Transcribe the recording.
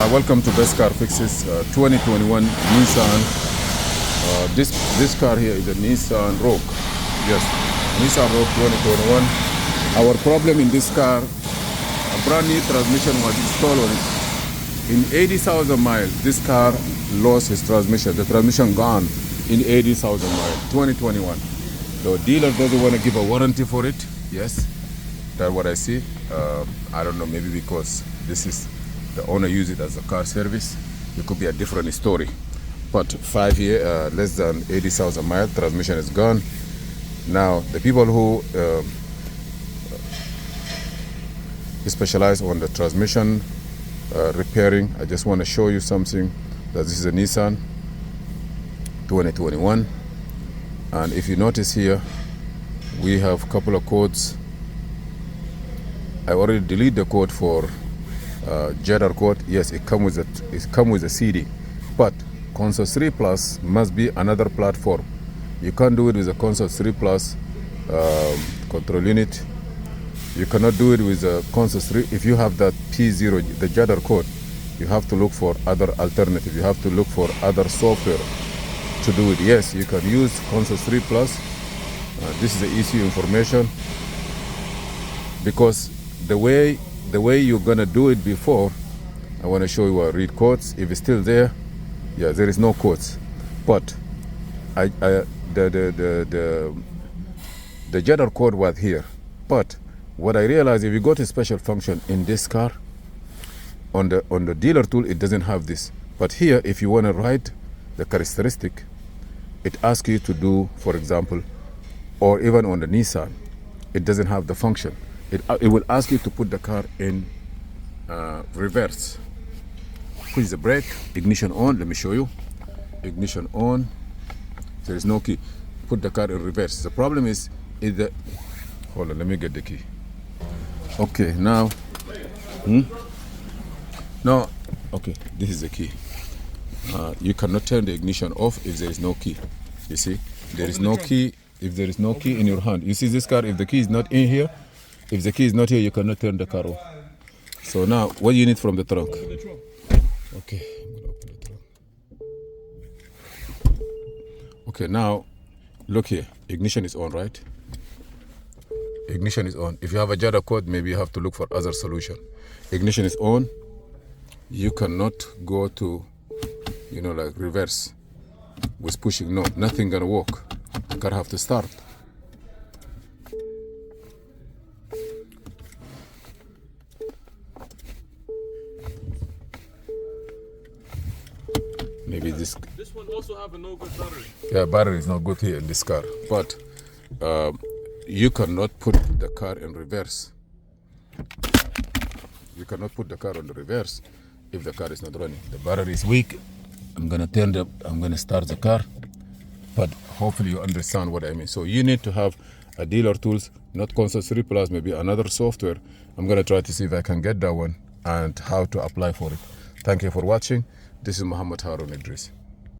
Welcome to Best Car Fixes 2021 Nissan. This car here is a Nissan Rogue. Yes, Nissan Rogue 2021. Our problem in this car, a brand new transmission was installed on it. In 80,000 miles, this car lost its transmission. The transmission gone in 80,000 miles, 2021. The dealer doesn't want to give a warranty for it. Yes, that's what I see. I don't know, maybe because this is the owner use it as a car service. It could be a different story. But 5 years, less than 80,000 miles, transmission is gone. Now, the people who specialize on the transmission repairing, I just want to show you something. That this is a Nissan 2021. And if you notice here, we have a couple of codes. I already deleted the code for Judder code. Yes, it comes with a CD, but Console 3 Plus must be another platform. You can't do it with a Console 3 Plus control unit. You cannot do it with a Console 3. If you have that P0, the Judder code, you have to look for other alternative. You have to look for other software to do it. Yes, you can use Console 3 Plus. This is the ECU information, because the way you're gonna do it before, I want to show you a read codes. If it's still there, yeah, there is no codes. But the Judder code was here. But what I realized, if you go to special function in this car, on the dealer tool, it doesn't have this. But here, if you want to write the characteristic, it asks you to do, for example, or even on the Nissan, it doesn't have the function. It will ask you to put the car in reverse. Push the brake, ignition on. Let me show you. Ignition on. There is no key. Put the car in reverse. The problem is the. Hold on, let me get the key. Okay, now. No. Okay, this is the key. You cannot turn the ignition off if there is no key. You see, there is no key. If there is no key in your hand, you see this car. If the key is not in here. If the key is not here, you cannot turn the car off. So now, what do you need from the trunk? Okay, I'm gonna open the trunk. Okay, now, look here. Ignition is on, right? Ignition is on. If you have a Judder code, maybe you have to look for other solution. Ignition is on. You cannot go to, like reverse with pushing. No, nothing gonna work. The car have to start. Maybe this one also have a no good battery. Yeah, battery is not good here in this car. But you cannot put the car in reverse. You cannot put the car on the reverse if the car is not running. The battery is weak. I'm gonna start the car. But hopefully you understand what I mean. So you need to have a dealer tools, not Console 3 Plus, maybe another software. I'm gonna try to see if I can get that one and how to apply for it. Thank you for watching. This is Muhammad Harun Idris.